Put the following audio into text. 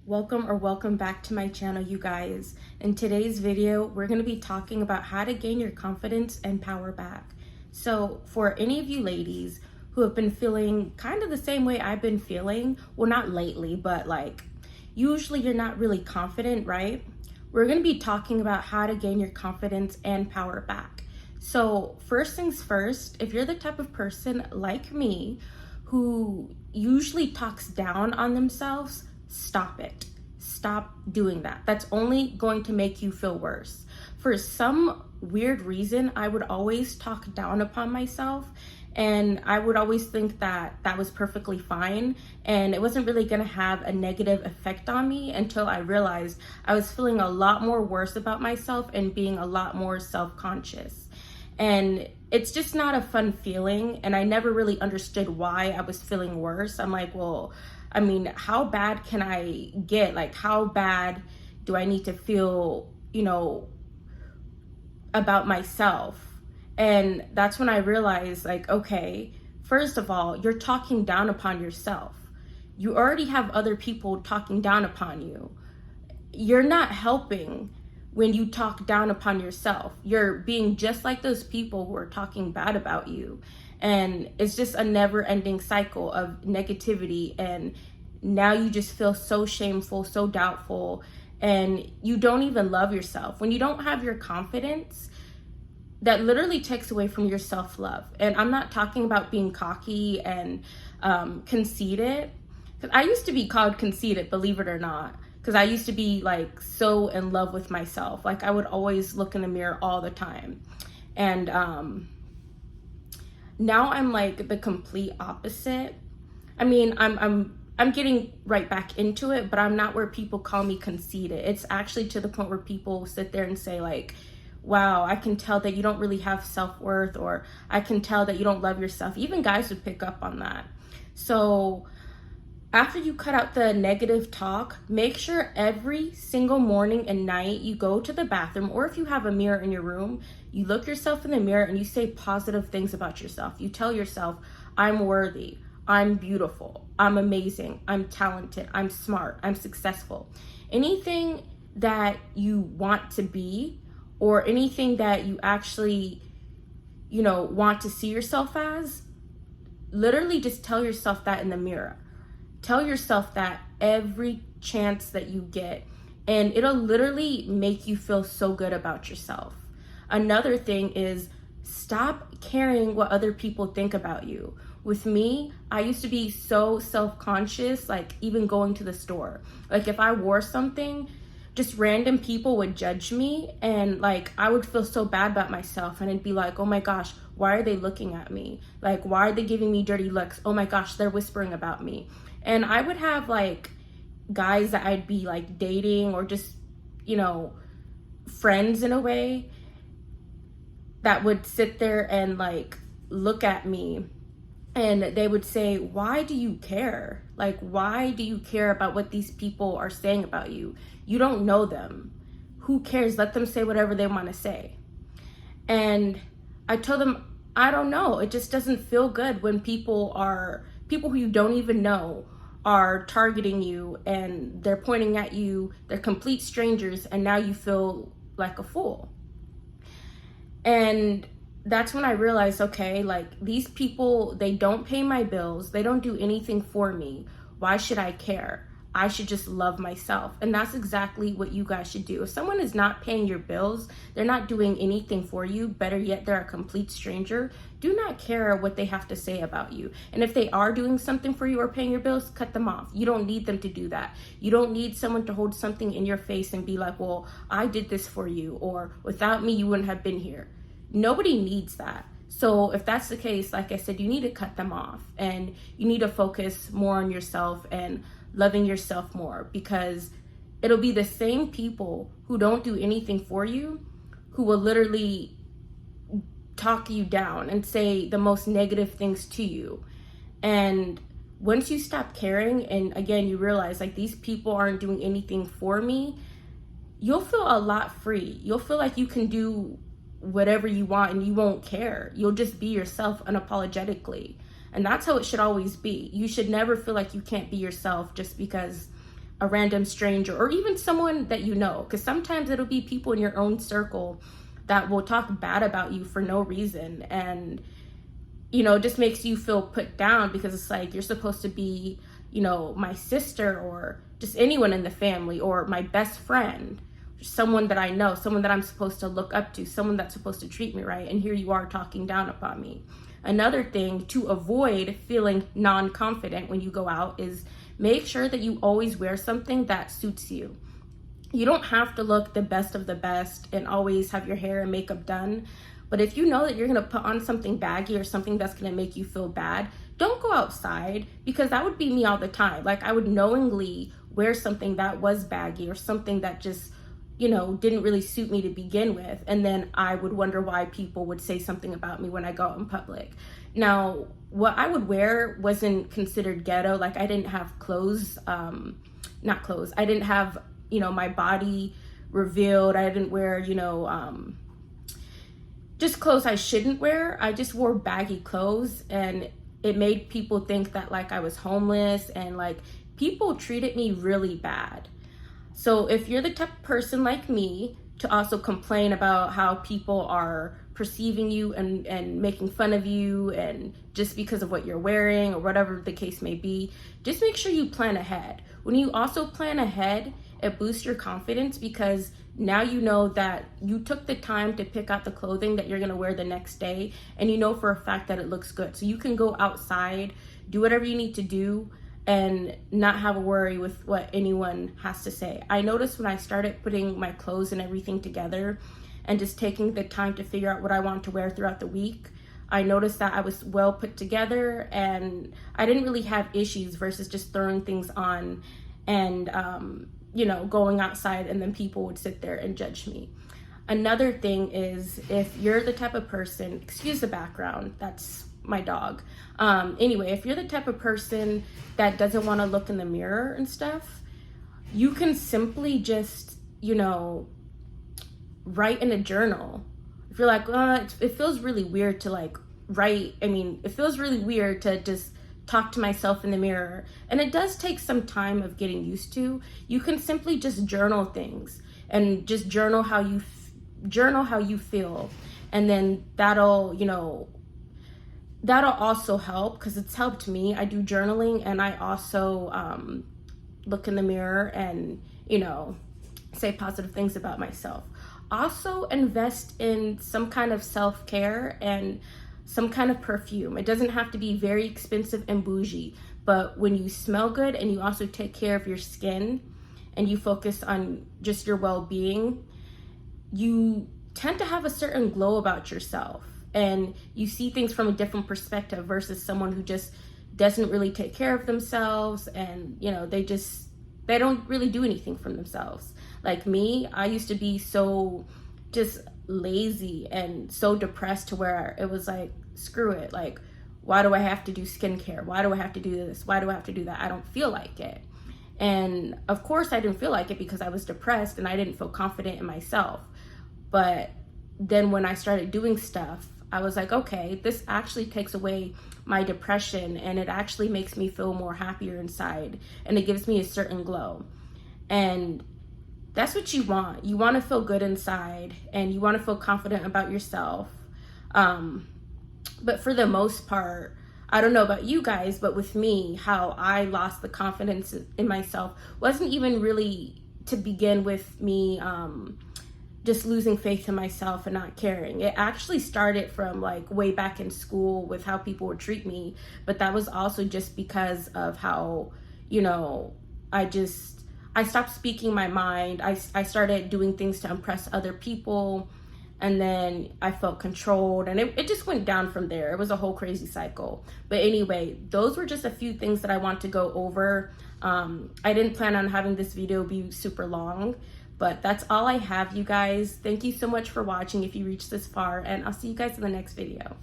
Welcome back to my channel, you guys. In today's video, we're going to be talking about how to gain your confidence and power back. So for any of you ladies who have been feeling kind of the same way I've been feeling, well, not lately, but like usually you're not really confident, right? We're going to be talking about how to gain your confidence and power back. So first things first, if you're the type of person like me who usually talks down on themselves, stop it. Stop doing that. That's only going to make you feel worse. For some weird reason, I would always talk down upon myself, and I would always think that that was perfectly fine and it wasn't really going to have a negative effect on me until I realized I was feeling a lot more worse about myself and being a lot more self-conscious. And it's just not a fun feeling, and I never really understood why I was feeling worse. I'm like, well, I mean, how bad can I get? Like, how bad do I need to feel, about myself? And that's when I realized, like, okay, first of all, you're talking down upon yourself. You already have other people talking down upon you. You're not helping when you talk down upon yourself. You're being just like those people who are talking bad about you. And it's just a never-ending cycle of negativity. And now you just feel so shameful, so doubtful, and you don't even love yourself. When you don't have your confidence, that literally takes away from your self-love. And I'm not talking about being cocky and conceited. Because I used to be called conceited, believe it or not. Because I used to be like so in love with myself. Like I would always look in the mirror all the time. And now I'm like the complete opposite. I mean, I'm getting right back into it, but I'm not where people call me conceited. It's actually to the point where people sit there and say like, wow, I can tell that you don't really have self-worth, or I can tell that you don't love yourself. Even guys would pick up on that. So after you cut out the negative talk, make sure every single morning and night you go to the bathroom, or if you have a mirror in your room, you look yourself in the mirror and you say positive things about yourself. You tell yourself, I'm worthy, I'm beautiful, I'm amazing, I'm talented, I'm smart, I'm successful. Anything that you want to be, or anything that you actually, want to see yourself as, literally just tell yourself that in the mirror. Tell yourself that every chance that you get, and it'll literally make you feel so good about yourself. Another thing is stop caring what other people think about you. With me, I used to be so self-conscious, like even going to the store. Like if I wore something, just random people would judge me, and like I would feel so bad about myself, and it'd be like, oh my gosh, why are they looking at me? Like, why are they giving me dirty looks? Oh my gosh, they're whispering about me. And I would have like guys that I'd be like dating, or just, friends in a way, that would sit there and like look at me, and they would say, why do you care? Like, why do you care about what these people are saying about you? You don't know them. Who cares? Let them say whatever they want to say. And I told them, I don't know. It just doesn't feel good when people who you don't even know are targeting you, and they're pointing at you. They're complete strangers, and now you feel like a fool. And that's when I realized, okay, like these people, they don't pay my bills. They don't do anything for me. Why should I care? I should just love myself. And that's exactly what you guys should do. If someone is not paying your bills, they're not doing anything for you, better yet, they're a complete stranger, do not care what they have to say about you. And if they are doing something for you or paying your bills, cut them off. You don't need them to do that. You don't need someone to hold something in your face and be like, well, I did this for you, or without me, you wouldn't have been here. Nobody needs that. So if that's the case, like I said, you need to cut them off, and you need to focus more on yourself and loving yourself more, because it'll be the same people who don't do anything for you who will literally talk you down and say the most negative things to you. And once you stop caring, and again, you realize like these people aren't doing anything for me, you'll feel a lot free. You'll feel like you can do whatever you want and you won't care. You'll just be yourself unapologetically. And that's how it should always be. You should never feel like you can't be yourself just because a random stranger or even someone that you know, because sometimes it'll be people in your own circle that will talk bad about you for no reason, and just makes you feel put down, because it's like you're supposed to be, my sister or just anyone in the family, or my best friend, someone that I know, someone that I'm supposed to look up to, someone that's supposed to treat me right, and here you are talking down upon me. Another thing to avoid feeling non-confident when you go out is make sure that you always wear something that suits you. You don't have to look the best of the best and always have your hair and makeup done. But if you know that you're going to put on something baggy or something that's going to make you feel bad, don't go outside, because that would be me all the time. Like, I would knowingly wear something that was baggy or something that just, didn't really suit me to begin with. And then I would wonder why people would say something about me when I go out in public. Now, what I would wear wasn't considered ghetto. Like, I didn't have clothes, not clothes. I didn't have, my body revealed. I didn't wear, just clothes I shouldn't wear. I just wore baggy clothes, and it made people think that like I was homeless, and like people treated me really bad. So if you're the type of person like me to also complain about how people are perceiving you and making fun of you, and just because of what you're wearing or whatever the case may be, just make sure you plan ahead. When you also plan ahead, it boosts your confidence, because now you know that you took the time to pick out the clothing that you're going to wear the next day, and you know for a fact that it looks good. So you can go outside, do whatever you need to do, and not have a worry with what anyone has to say. I noticed when I started putting my clothes and everything together and just taking the time to figure out what I want to wear throughout the week, I noticed that I was well put together and I didn't really have issues versus just throwing things on and, going outside, and then people would sit there and judge me. Another thing is, if you're the type of person, excuse the background, that's my dog. Anyway, if you're the type of person that doesn't want to look in the mirror and stuff, you can simply just, write in a journal. If you're like, it feels really weird to like write. It feels really weird to just talk to myself in the mirror. And it does take some time of getting used to. You can simply just journal things and just journal how you feel. And then that'll also help, because it's helped me. I do journaling, and I also look in the mirror and, say positive things about myself. Also invest in some kind of self-care and some kind of perfume. It doesn't have to be very expensive and bougie, but when you smell good and you also take care of your skin and you focus on just your well-being, you tend to have a certain glow about yourself, and you see things from a different perspective versus someone who just doesn't really take care of themselves, and they don't really do anything for themselves. Like me, I used to be so just lazy and so depressed to where it was like, screw it. Like, why do I have to do skincare? Why do I have to do this? Why do I have to do that? I don't feel like it. And of course I didn't feel like it because I was depressed and I didn't feel confident in myself. But then when I started doing stuff, I was like, okay, this actually takes away my depression, and it actually makes me feel more happier inside, and it gives me a certain glow. And that's what you want. You want to feel good inside, and you want to feel confident about yourself. But for the most part, I don't know about you guys, but with me, how I lost the confidence in myself wasn't even really to begin with me just losing faith in myself and not caring. It actually started from like way back in school with how people would treat me, but that was also just because of how, I stopped speaking my mind. I started doing things to impress other people, and then I felt controlled, and it just went down from there. It was a whole crazy cycle. But anyway, those were just a few things that I want to go over. I didn't plan on having this video be super long, but that's all I have, you guys. Thank you so much for watching if you reached this far, and I'll see you guys in the next video.